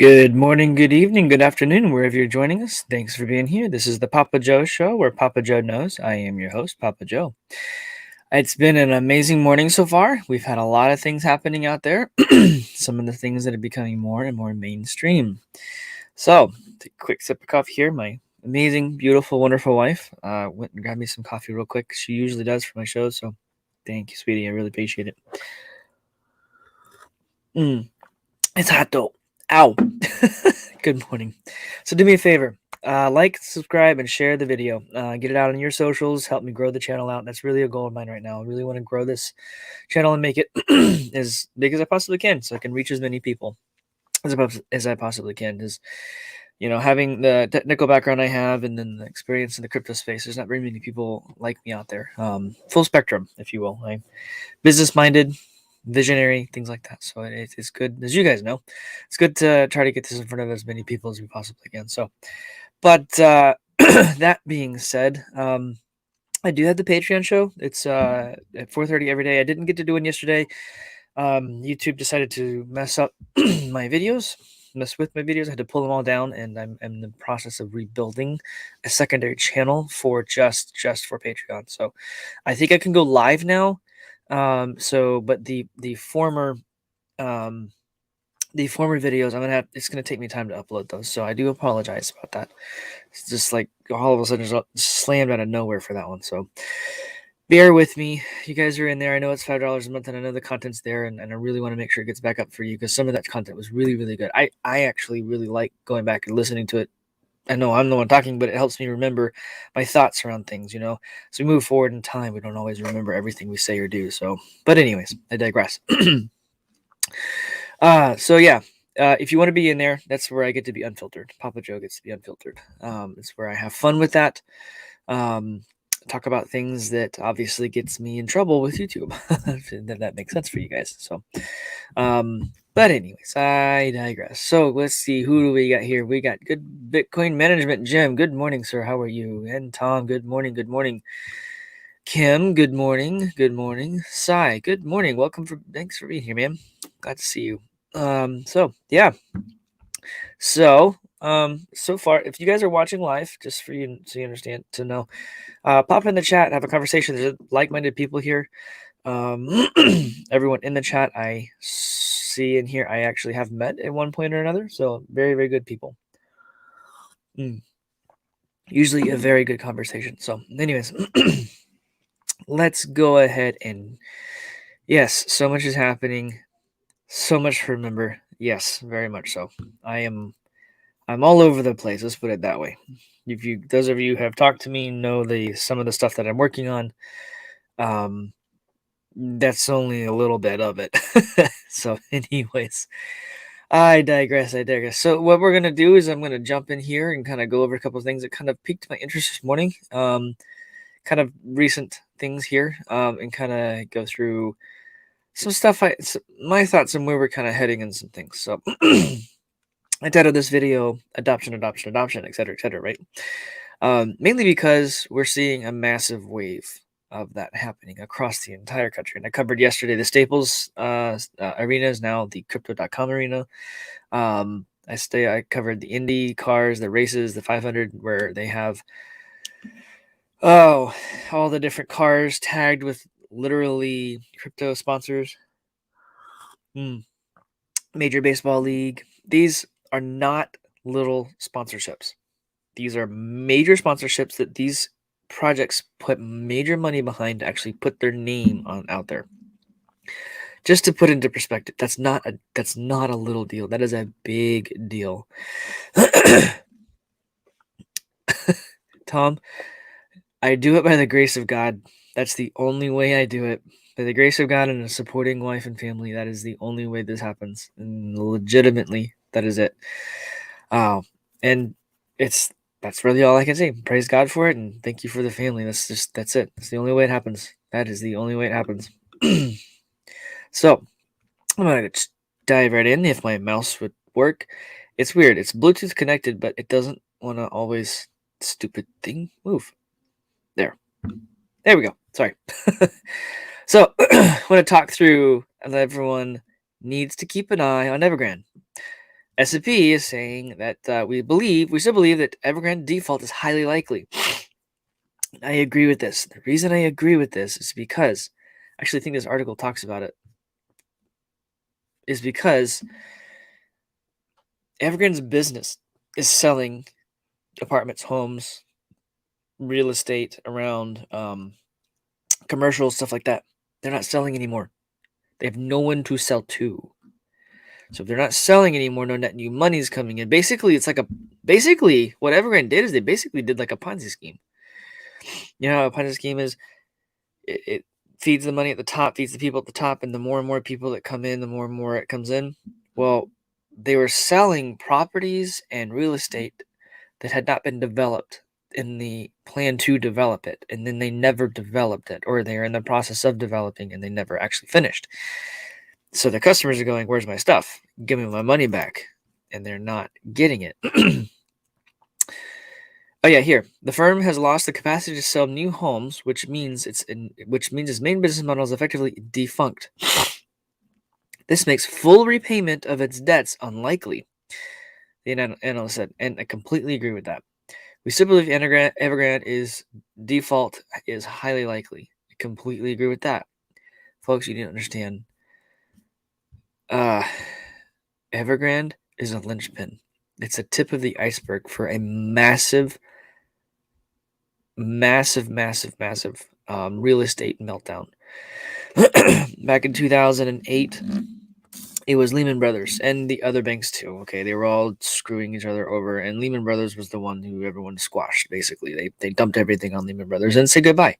Good morning, good evening, good afternoon, wherever you're joining us. Thanks for being here. This is the Papa Joe Show, where Papa Joe knows. I am your host, Papa Joe. It's been an amazing morning so far. We've had a lot of things happening out there, some of the things that are becoming more and more mainstream. So, take a quick sip of coffee here. My amazing, beautiful, wonderful wife went and grabbed me some coffee real quick. She usually does for my shows, so thank you, sweetie. I really appreciate it. Mm. It's hot though. Ow. Good morning. So do me a favor. Like, subscribe, and share the video. Get it out on your socials. Help me grow the channel out. That's really a goal of mine right now. I really want to grow this channel and make it as big as I possibly can, so I can reach as many people as I possibly can. Because having the technical background I have, and then the experience in the crypto space, there's not very many people like me out there. Full spectrum, if you will. I'm business minded, visionary, things like that. So it's good, as you guys know, it's good to try to get this in front of as many people as we possibly can. So, but that being said, I do have the Patreon show. It's at 4:30 every day. I didn't get to do it yesterday. YouTube decided to mess up my videos, mess with my videos. I had to pull them all down, and I'm in the process of rebuilding a secondary channel for just for Patreon. So I think I can go live now. But the former videos, it's gonna take me time to upload those. So I do apologize about that. It's just like all of a sudden just slammed out of nowhere for that one. So bear with me. You guys are in there. I know it's $5 a month, and I know the content's there, and I really want to make sure it gets back up for you, because some of that content was really, really good. I actually really like going back and listening to it. I know I'm the one talking, but it helps me remember my thoughts around things, As we move forward in time, we don't always remember everything we say or do. So, but anyways, I digress. So yeah, if you want to be in there, that's where I get to be unfiltered. Papa Joe gets to be unfiltered. It's where I have fun with that. Talk about things that obviously gets me in trouble with YouTube. If that makes sense for you guys. So, but anyways, I digress. So let's see, who do we got here? We got Good Bitcoin Management Jim. Good morning, sir. How are you? And Tom, good morning. Good morning. Kim, good morning. Good morning. Sai, good morning. Thanks for being here, man. Glad to see you. So yeah. So far, if you guys are watching live, just for you so you understand to know, pop in the chat, have a conversation. There's like-minded people here. Everyone in the chat I see in here, I actually have met at one point or another. So very, very good people. Usually a very good conversation. So anyways, let's go ahead and yes, so much is happening. So much to remember. Yes, very much so. I'm all over the place. Let's put it that way. Those of you who have talked to me know some of the stuff that I'm working on. That's only a little bit of it. So, anyways, I digress. So, what we're gonna do is I'm gonna jump in here and kind of go over a couple of things that kind of piqued my interest this morning. Kind of recent things here. And kind of go through some stuff. My thoughts on where we're kind of heading and some things. So. I titled this video "Adoption, etc., right? Mainly because we're seeing a massive wave of that happening across the entire country. And I covered yesterday the Staples arena is now the Crypto.com arena. I covered the Indy cars, the races, the 500, where they have all the different cars tagged with literally crypto sponsors. Major Baseball League. These are not little sponsorships. These are major sponsorships that these projects put major money behind to actually put their name out there. Just to put into perspective, that's not a little deal. That is a big deal. Tom, I do it by the grace of God. That's the only way I do it. By the grace of God and a supporting wife and family, that is the only way this happens. And legitimately, that is it. And that's really all I can say. Praise God for it, and thank you for the family. That's it. That's the only way it happens. That is the only way it happens. So I'm gonna just dive right in. If my mouse would work, it's weird. It's Bluetooth connected, but it doesn't want to always. Stupid thing move. There we go. Sorry. So I want to talk through that everyone needs to keep an eye on Evergrande. S&P is saying that we still believe that Evergrande default is highly likely. I agree with this. The reason I agree with this is because, I actually think this article talks about it, is because Evergrande's business is selling apartments, homes, real estate around commercial stuff like that. They're not selling anymore. They have no one to sell to. So if they're not selling anymore, no net new money is coming in. Basically, what Evergrande did is they basically did like a Ponzi scheme. You know how a Ponzi scheme is? It feeds the money at the top, feeds the people at the top, and the more and more people that come in, the more and more it comes in. Well, they were selling properties and real estate that had not been developed in the plan to develop it, and then they never developed it, or they're in the process of developing and they never actually finished. So the customers are going, "Where's my stuff? Give me my money back," and they're not getting it. Oh yeah, here. The firm has lost the capacity to sell new homes, which means its main business model is effectively defunct. This makes full repayment of its debts unlikely, the analyst said, and I completely agree with that. We still believe Evergrande is default is highly likely. I completely agree with that. Folks, you need to understand. Evergrande is a linchpin. It's a tip of the iceberg for a massive real estate meltdown. Back in 2008, it was Lehman Brothers and the other banks too. Okay, they were all screwing each other over, and Lehman Brothers was the one who everyone squashed. Basically, they dumped everything on Lehman Brothers and said goodbye.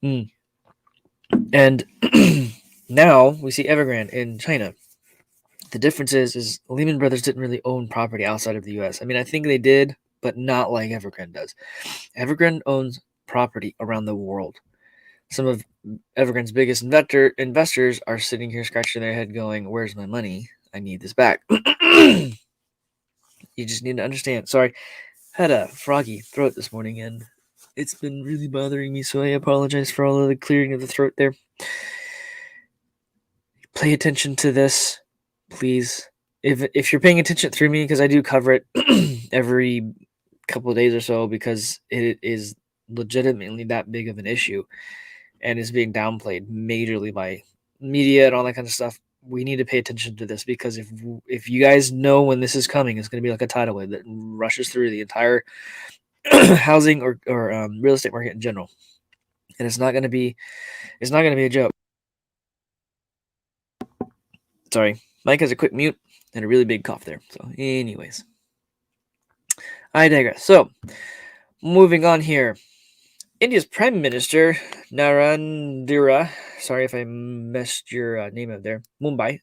And now we see Evergrande in China. The difference is Lehman Brothers didn't really own property outside of the U.S. I mean, I think they did, but not like Evergrande does. Evergrande owns property around the world. Some of Evergrande's biggest investors are sitting here scratching their head going, "Where's my money? I need this back." You just need to understand. Sorry, had a froggy throat this morning, and it's been really bothering me, so I apologize for all of the clearing of the throat there. Pay attention to this, please. If you're paying attention through me, because I do cover it every couple of days or so, because it is legitimately that big of an issue and is being downplayed majorly by media and all that kind of stuff. We need to pay attention to this, because if you guys know when this is coming, it's going to be like a tidal wave that rushes through the entire housing or real estate market in general, and it's not going to be a joke. Sorry, Mike has a quick mute and a really big cough there. So, anyways, I digress. So, moving on here. India's Prime Minister, Narendra, sorry if I messed your name up there, Mumbai,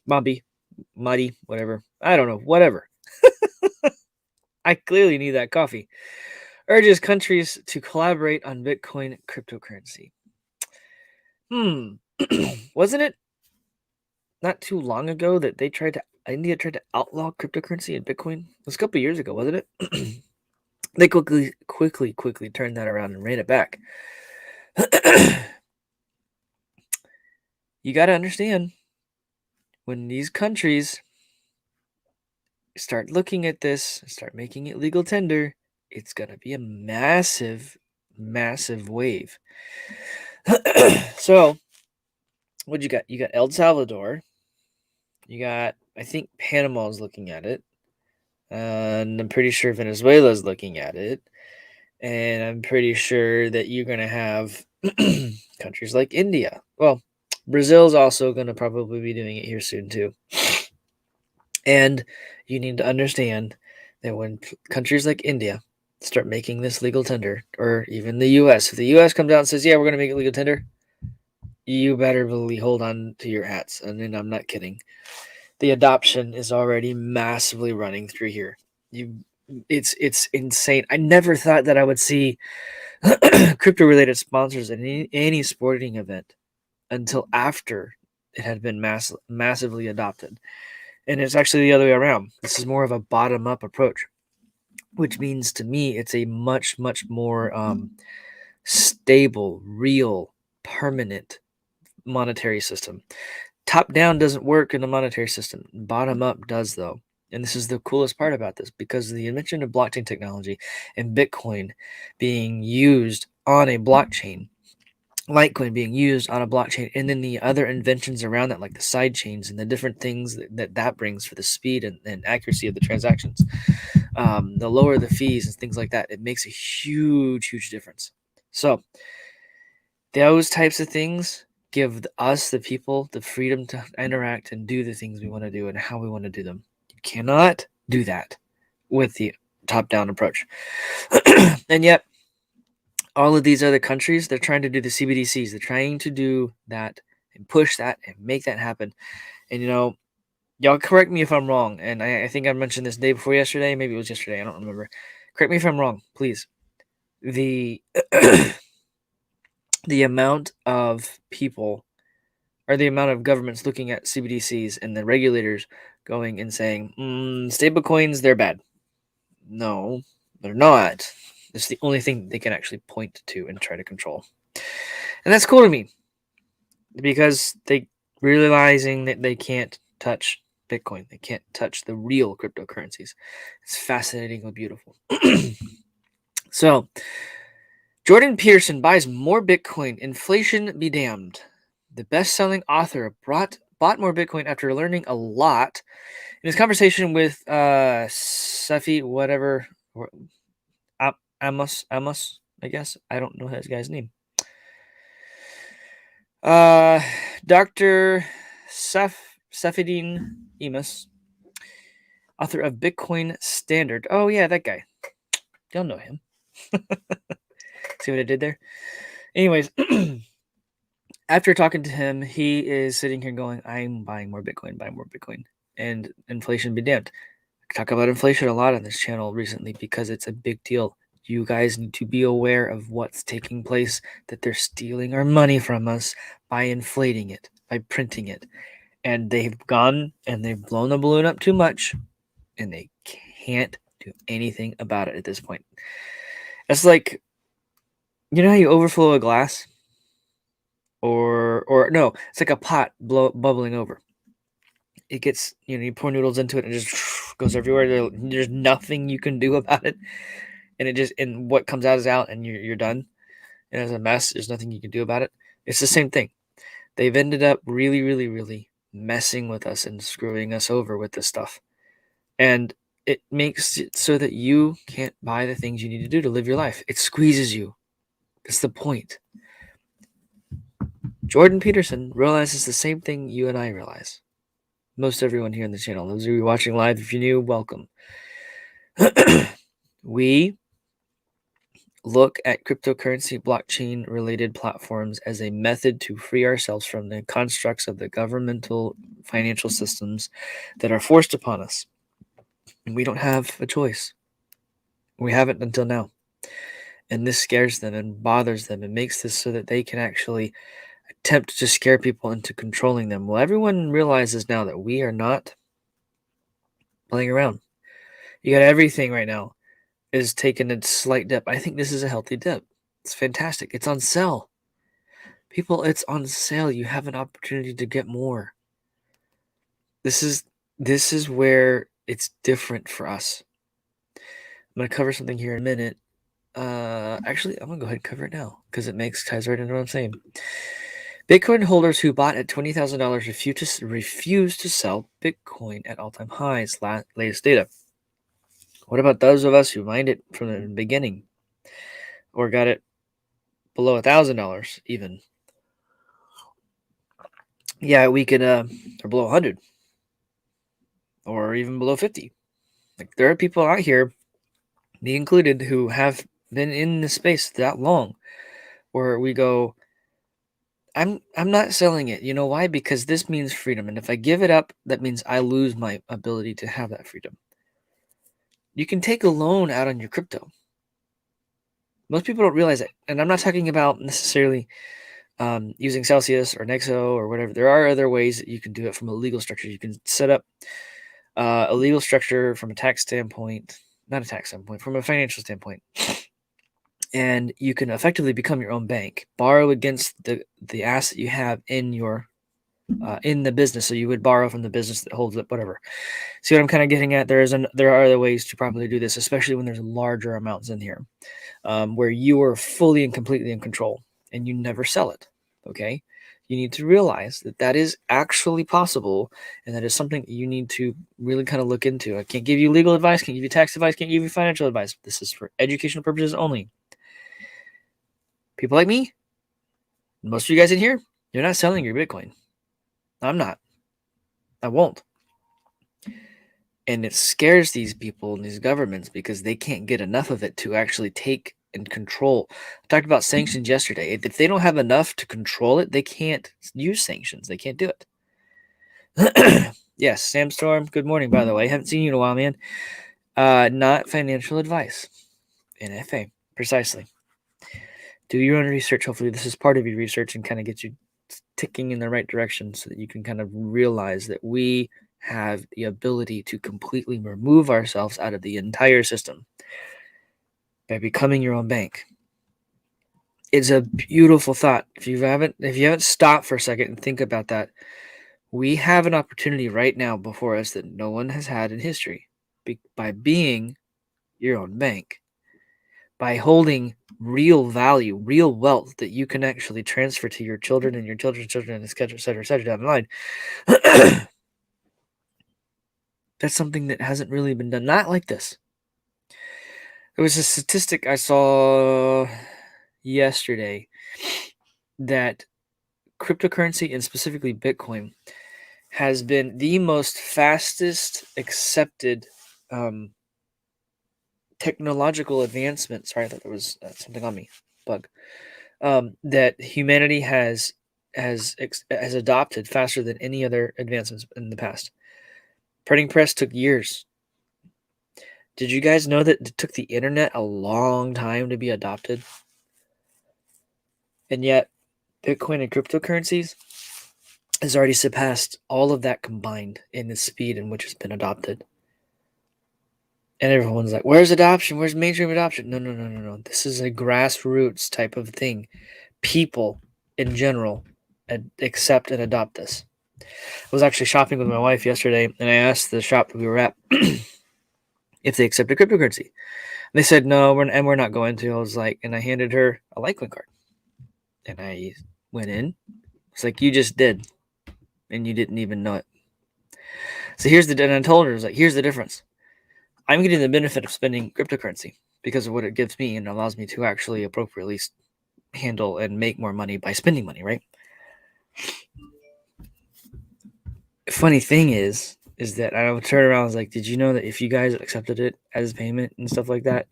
Madi, whatever. I don't know, whatever. I clearly need that coffee. Urges countries to collaborate on Bitcoin cryptocurrency. Wasn't it not too long ago that India tried to outlaw cryptocurrency and Bitcoin? It was a couple years ago, wasn't it? They quickly turned that around and ran it back. You got to understand, when these countries start looking at this, start making it legal tender, it's going to be a massive wave. So, what you got? You got El Salvador. You got, I think Panama is looking at it. And I'm pretty sure Venezuela is looking at it. And I'm pretty sure that you're going to have countries like India. Well, Brazil's also going to probably be doing it here soon too. And you need to understand that when countries like India start making this legal tender, or even the U.S., if the U.S. comes out and says, "Yeah, we're going to make it legal tender," you better really hold on to your hats. And then I'm not kidding. The adoption is already massively running through here. It's insane. I never thought that I would see crypto-related sponsors in any sporting event until after it had been massively adopted. And it's actually the other way around. This is more of a bottom-up approach, which means to me it's a much more stable, real, permanent monetary system. Top down doesn't work in the monetary system. Bottom up does, though. And this is the coolest part about this, because the invention of blockchain technology and Bitcoin being used on a blockchain, Litecoin being used on a blockchain, and then the other inventions around that, like the side chains and the different things that brings for the speed and accuracy of the transactions, the lower the fees and things like that, it makes a huge difference. So those types of things give us, the people, the freedom to interact and do the things we want to do and how we want to do them. You cannot do that with the top-down approach. And yet, all of these other countries, they're trying to do the CBDCs. They're trying to do that and push that and make that happen. And, y'all correct me if I'm wrong. And I think I mentioned this day before yesterday. Maybe it was yesterday. I don't remember. Correct me if I'm wrong, please. The the amount of people, or the amount of governments looking at CBDCs and the regulators going and saying, stablecoins, they're bad. No, they're not. It's the only thing they can actually point to and try to control. And that's cool to me, because they realizing that they can't touch Bitcoin. They can't touch the real cryptocurrencies. It's fascinating and beautiful. So, Jordan Peterson buys more Bitcoin. Inflation be damned. The best-selling author bought more Bitcoin after learning a lot. In his conversation with Safi, whatever, Amos, I guess. I don't know his guy's name. Dr. Safedin Amos, author of Bitcoin Standard. Oh, yeah, that guy. Y'all know him. See what I did there? Anyways, after talking to him, he is sitting here going, I'm buying more Bitcoin, and inflation be damned. I talk about inflation a lot on this channel recently because it's a big deal. You guys need to be aware of what's taking place, that they're stealing our money from us by inflating it, by printing it. And they've gone and they've blown the balloon up too much, and they can't do anything about it at this point. It's like, you know how you overflow a glass? Or no, it's like a pot bubbling over. It gets, you pour noodles into it and it just goes everywhere. There's nothing you can do about it. And what comes out is out, and you're done. And as a mess, there's nothing you can do about it. It's the same thing. They've ended up really messing with us and screwing us over with this stuff. And it makes it so that you can't buy the things you need to do to live your life. It squeezes you. That's the point. Jordan Peterson realizes the same thing you and I realize. Most everyone here on the channel. Those of you watching live, if you're new, welcome. We look at cryptocurrency, blockchain-related platforms as a method to free ourselves from the constructs of the governmental financial systems that are forced upon us. And we don't have a choice. We haven't until now. And this scares them and bothers them and makes this so that they can actually attempt to scare people into controlling them. Well, everyone realizes now that we are not playing around. You got everything right now is taking a slight dip. I think this is a healthy dip. It's fantastic. It's on sale. People, it's on sale. You have an opportunity to get more. This is where it's different for us. I'm going to cover something here in a minute. Actually, I'm going to go ahead and cover it now because it ties right into what I'm saying. Bitcoin holders who bought at $20,000 refuse to sell Bitcoin at all-time highs. Latest data. What about those of us who mined it from the beginning, or got it below $1,000 even? Yeah, we could, or below 100, or even below 50. Like, there are people out here, me included, who have been in the space that long, where we go, I'm not selling it. You know why? Because this means freedom, and if I give it up, that means I lose my ability to have that freedom. You can take a loan out on your crypto. Most people don't realize it, and I'm not talking about necessarily using Celsius or Nexo or whatever. There are other ways that you can do it from a legal structure. You can set up a legal structure from a tax standpoint, not a tax standpoint, from a financial standpoint. And you can effectively become your own bank, borrow against the asset you have in your in the business. So you would borrow from the business that holds it, whatever. See what I'm kind of getting at? There are other ways to properly do this, especially when there's larger amounts in here, where you are fully and completely in control and you never sell it. Okay. You need to realize that that is actually possible, and that is something you need to really kind of look into. I can't give you legal advice, can't give you tax advice, can't give you financial advice. This is for educational purposes only. People like me, most of you guys in here, you're not selling your Bitcoin. I'm not. I won't. And it scares these people and these governments because they can't get enough of it to actually take and control. I talked about sanctions yesterday. If they don't have enough to control it, they can't use sanctions. They can't do it. Yes, Sam Storm, good morning, by the way. Haven't seen you in a while, man. Not financial advice. NFA, precisely. Do your own research. Hopefully this is part of your research and kind of gets you ticking in the right direction so that you can kind of realize that we have the ability to completely remove ourselves out of the entire system by becoming your own bank. It's a beautiful thought. If you haven't stopped for a second and think about that, we have an opportunity right now before us that no one has had in history by being your own bank, by holding real value, real wealth that you can actually transfer to your children and your children's children, et cetera, down the line. That's something that hasn't really been done. Not like this. There was a statistic I saw yesterday that cryptocurrency, and specifically Bitcoin, has been the most fastest accepted technological advancement. Sorry, I thought there was something on me. Bug. That humanity has adopted faster than any other advancements in the past. Printing press took years. Did you guys know that it took the internet a long time to be adopted? And yet, Bitcoin and cryptocurrencies has already surpassed all of that combined in the speed in which it's been adopted. And everyone's like, where's adoption? Where's mainstream adoption? No. This is a grassroots type of thing. People in general accept and adopt this. I was actually shopping with my wife yesterday, and I asked the shop we were at if they accepted cryptocurrency. They said no, we're not going to. I was like, and I handed her a Litecoin card. And I went in. It's like, you just did. And you didn't even know it. So and I told her, I was like, here's the difference. I'm getting the benefit of spending cryptocurrency because of what it gives me and allows me to actually appropriately handle and make more money by spending money, right? Funny thing is that I would turn around and was like, did you know that if you guys accepted it as payment and stuff like that,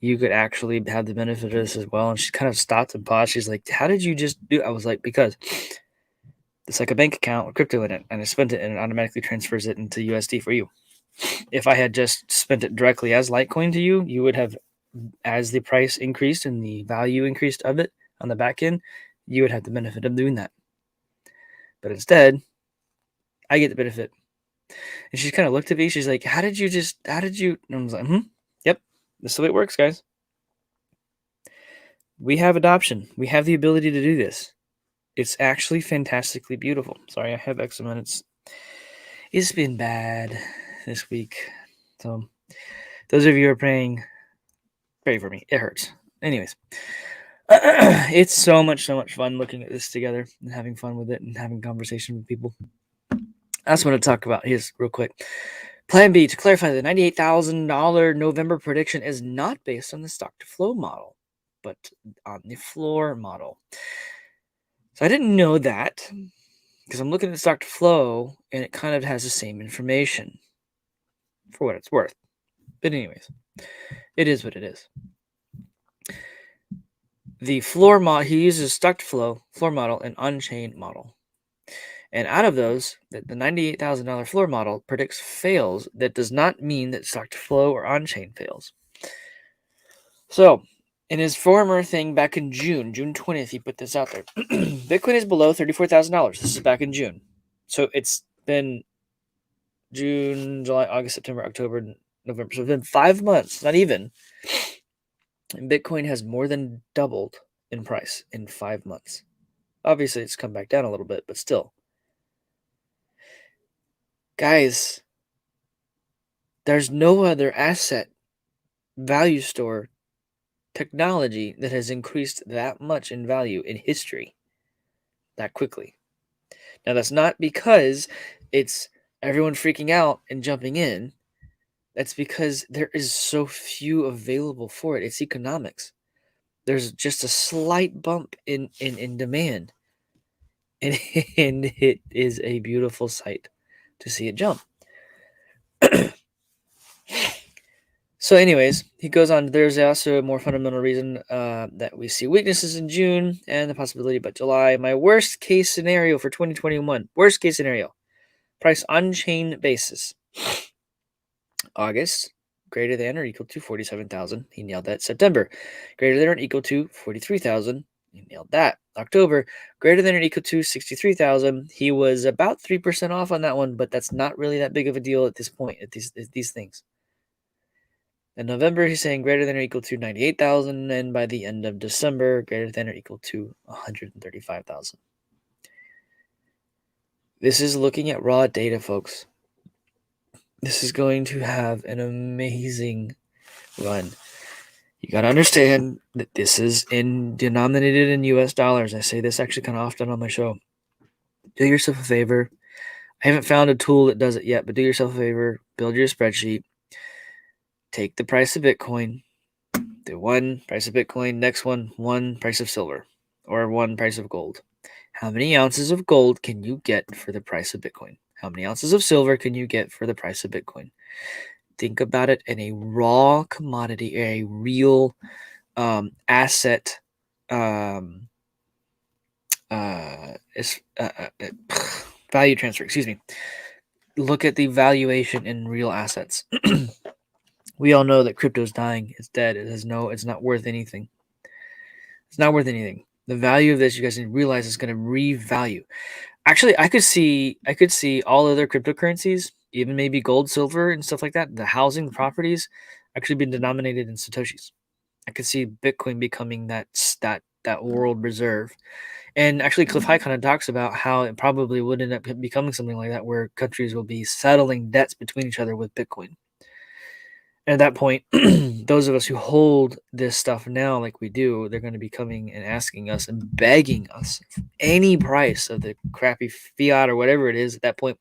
you could actually have the benefit of this as well? And she kind of stopped and paused. She's like, how did you just do it? I was like, because it's like a bank account with crypto in it, and I spent it and it automatically transfers it into USD for you. If I had just spent it directly as Litecoin to you, you would have, as the price increased and the value increased of it on the back end, you would have the benefit of doing that. But instead, I get the benefit. And she kind of looked at me. She's like, how did you? And I was like, yep, this is the way it works, guys. We have adoption. We have the ability to do this. It's actually fantastically beautiful. Sorry, I have eczema. It's been bad this week. So those of you who are praying, pray for me. It hurts. Anyways, it's so much fun looking at this together and having fun with it and having conversation with people. I just want to talk about his real quick. Plan B, to clarify, the $98,000 November prediction is not based on the stock to flow model, but on the floor model. So I didn't know that because I'm looking at the stock to flow and it kind of has the same information for what it's worth. But anyways, it is what it is. The floor model, he uses stock to flow, floor model, and on-chain model. And out of those, the $98,000 floor model predicts fails. That does not mean that stock to flow or on-chain fails. So, in his former thing back in June 20th, he put this out there. Bitcoin is below $34,000. This is back in June. So it's been June, July, August, September, October, November. So it's been 5 months, not even. And Bitcoin has more than doubled in price in 5 months. Obviously, it's come back down a little bit, but still. Guys, there's no other asset, value store, technology that has increased that much in value in history that quickly. Now, that's not because it's everyone freaking out and jumping in. That's because there is so few available for it. It's economics. There's just a slight bump in demand. And, and it is a beautiful sight to see it jump. So, anyways, he goes on. There's also a more fundamental reason that we see weaknesses in June and the possibility about July. My worst case scenario for 2021. Worst case scenario. Price on chain basis. August, greater than or equal to 47,000. He nailed that. September, greater than or equal to 43,000. He nailed that. October, greater than or equal to 63,000. He was about 3% off on that one, but that's not really that big of a deal at this point, at these things. In November, he's saying greater than or equal to 98,000, and by the end of December, greater than or equal to 135,000. This is looking at raw data, folks. This is going to have an amazing run. You got to understand that this is denominated in US dollars. I say this actually kind of often on my show. Do yourself a favor. I haven't found a tool that does it yet, but do yourself a favor. Build your spreadsheet. Take the price of Bitcoin. Do one price of Bitcoin. Next one price of silver or one price of gold. How many ounces of gold can you get for the price of Bitcoin? How many ounces of silver can you get for the price of Bitcoin? Think about it in a raw commodity, a real asset value transfer. Excuse me. Look at the valuation in real assets. We all know that crypto's dying. It's dead. It's not worth anything. It's not worth anything. The value of this, you guys need to realize, is going to revalue. Actually, I could see all other cryptocurrencies, even maybe gold, silver, and stuff like that. The housing, the properties, actually being denominated in satoshis. I could see Bitcoin becoming that world reserve. And actually, Cliff High kind of talks about how it probably would end up becoming something like that, where countries will be settling debts between each other with Bitcoin. And at that point, those of us who hold this stuff now, like we do, they're going to be coming and asking us and begging us any price of the crappy fiat or whatever it is at that point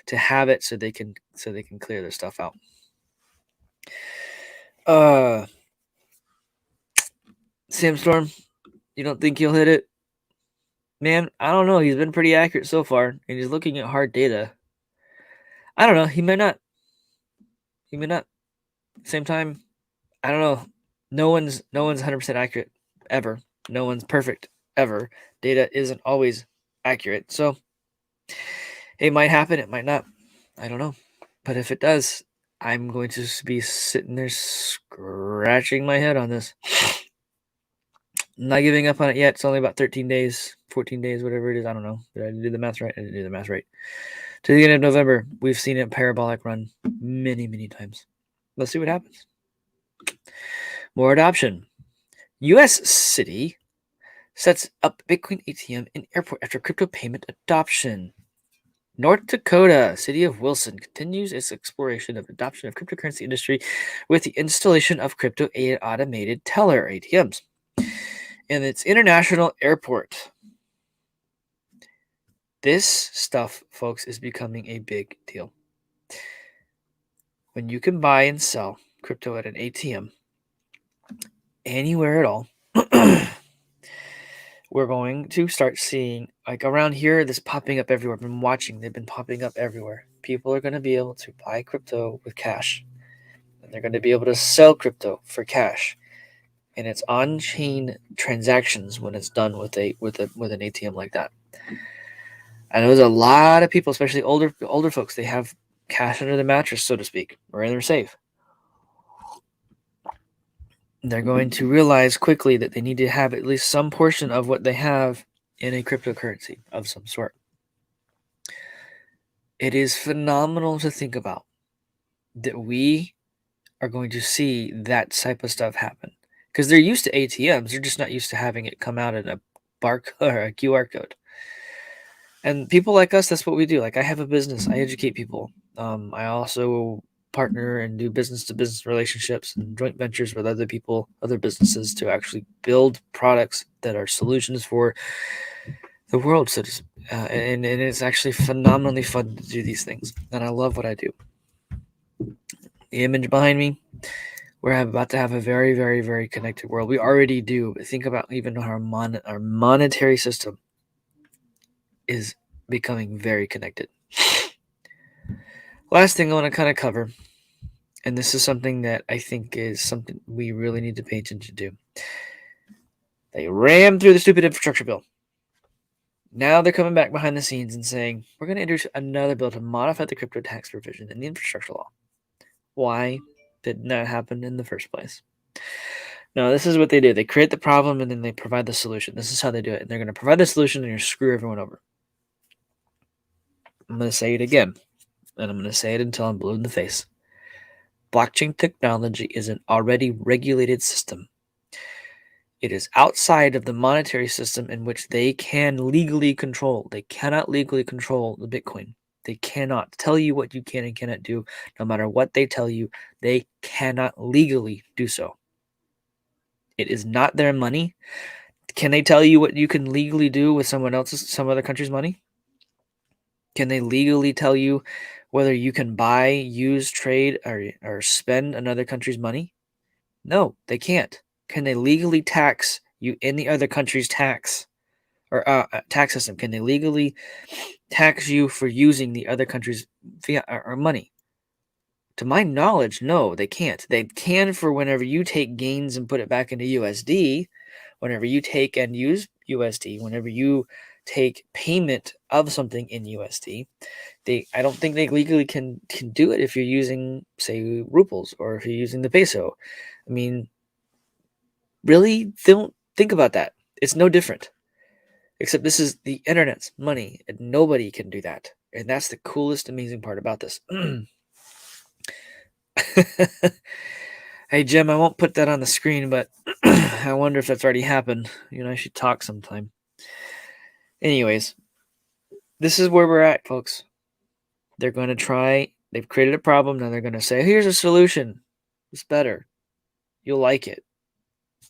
to have it, so they can clear their stuff out. Sam Storm, you don't think he'll hit it? Man, I don't know. He's been pretty accurate so far, and he's looking at hard data. I don't know. He may not. Same time, I don't know. No one's 100% accurate ever. No one's perfect ever. Data isn't always accurate. So it might happen. It might not. I don't know. But if it does, I'm going to be sitting there scratching my head on this. Not giving up on it yet. It's only about 13 days, 14 days, whatever it is. I don't know. Did I do the math right? I didn't do the math right. To the end of November, we've seen a parabolic run many, many times. Let's see what happens. More adoption. U.S. city sets up Bitcoin ATM in airport after crypto payment adoption. North Dakota, city of Wilson, continues its exploration of adoption of cryptocurrency industry with the installation of crypto automated teller ATMs in its international airport. This stuff, folks, is becoming a big deal. When you can buy and sell crypto at an ATM anywhere at all, we're going to start seeing, like around here, this popping up everywhere. I've been watching. They've been popping up everywhere. People are going to be able to buy crypto with cash. And they're going to be able to sell crypto for cash. And it's on-chain transactions when it's done with an ATM like that. I know there's a lot of people, especially older folks, they have cash under the mattress, so to speak, or in their safe. They're going to realize quickly that they need to have at least some portion of what they have in a cryptocurrency of some sort. It is phenomenal to think about that we are going to see that type of stuff happen, because they're used to ATMs. They're just not used to having it come out in a barcode or a QR code. And people like us, that's what we do. Like, I have a business. I educate people. I also partner and do business-to-business relationships and joint ventures with other people, other businesses, to actually build products that are solutions for the world. And it's actually phenomenally fun to do these things. And I love what I do. The image behind me, we're about to have a very, very, very connected world. We already do. But think about even our monetary system is becoming very connected. Last thing I want to kind of cover, and this is something that I think is something we really need to pay attention to. They rammed through the stupid infrastructure bill. Now they're coming back behind the scenes and saying, we're going to introduce another bill to modify the crypto tax provision in the infrastructure law. Why did that happen in the first place? No, this is what they do. They create the problem and then they provide the solution. This is how they do it. And they're going to provide the solution and you screw everyone over. I'm going to say it again, and I'm going to say it until I'm blue in the face. Blockchain technology is an already regulated system. It is outside of the monetary system in which they can legally control. They cannot legally control the Bitcoin. They cannot tell you what you can and cannot do. No matter what they tell you, they cannot legally do so. It is not their money. Can they tell you what you can legally do with some other country's money? Can they legally tell you whether you can buy, use, trade, or spend another country's money? No, they can't. Can they legally tax you in the other country's tax system? Can they legally tax you for using the other country's fiat or money? To my knowledge, no, they can't. They can for whenever you take gains and put it back into USD, whenever you take and use USD, whenever you take payment of something in USD. I don't think they legally can do it if you're using, say, rubles or if you're using the peso. I mean, really, don't think about that. It's no different. Except this is the internet's money, and nobody can do that. And that's the coolest, amazing part about this. Hey, Jim, I won't put that on the screen, but I wonder if that's already happened. I should talk sometime. Anyways, this is where we're at, folks. They're going to try. They've created a problem. Now they're going to say, here's a solution. It's better. You'll like it.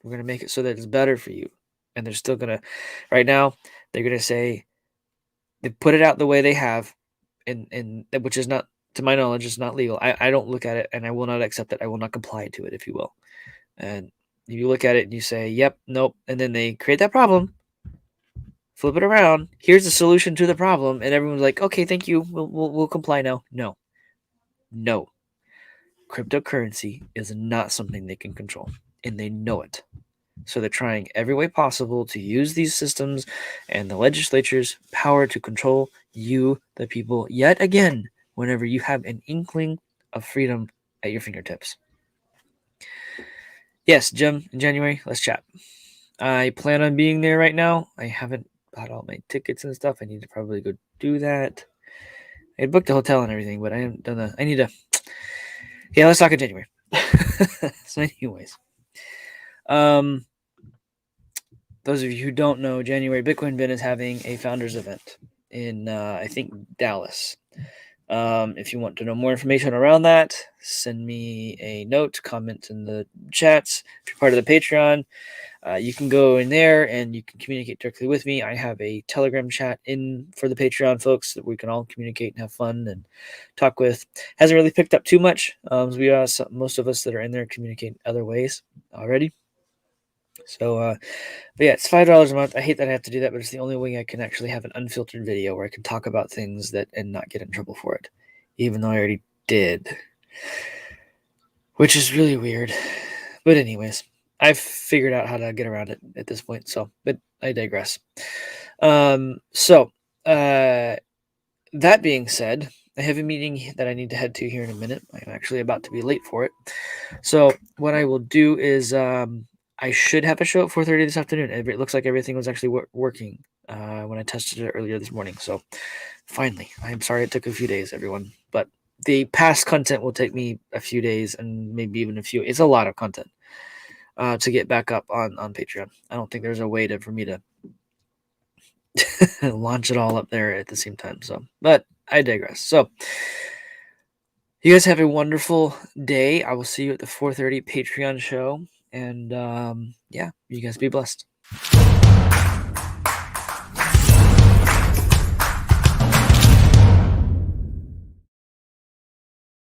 We're going to make it so that it's better for you. And they're still going to, right now, they're going to say, they put it out the way they have, and which is not, to my knowledge, is not legal. I don't look at it, and I will not accept it. I will not comply to it, if you will. And you look at it and you say, yep, nope. And then they create that problem, flip it around. Here's the solution to the problem. And everyone's like, okay, thank you. We'll comply now. No. Cryptocurrency is not something they can control, and they know it. So they're trying every way possible to use these systems and the legislature's power to control you, the people, yet again, whenever you have an inkling of freedom at your fingertips. Yes, Jim, in January, let's chat. I plan on being there right now. I haven't bought all my tickets and stuff. I need to probably go do that. I had booked a hotel and everything, but I haven't done that. I need to. Yeah, let's talk in January. So, anyways, those of you who don't know, January Bitcoin Bin is having a founders event in I think Dallas. If you want to know more information around that, send me a note, comment in the chats. If you're part of the Patreon, you can go in there and you can communicate directly with me. I have a Telegram chat in for the Patreon folks that we can all communicate and have fun and talk with. Hasn't really picked up too much. Most of us that are in there communicate other ways already. So, but yeah, it's $5 a month. I hate that I have to do that, but it's the only way I can actually have an unfiltered video where I can talk about things and not get in trouble for it, even though I already did, which is really weird. But anyways, I've figured out how to get around it at this point. So, but I digress. That being said, I have a meeting that I need to head to here in a minute. I'm actually about to be late for it. So what I will do is I should have a show at 4:30 this afternoon. It looks like everything was actually working when I tested it earlier this morning. So finally, I'm sorry it took a few days, everyone. But the past content will take me a few days and maybe even it's a lot of content to get back up on Patreon. I don't think there's a way for me to launch it all up there at the same time. So, but I digress. So, you guys have a wonderful day. I will see you at the 4:30 Patreon show. And yeah, you guys be blessed.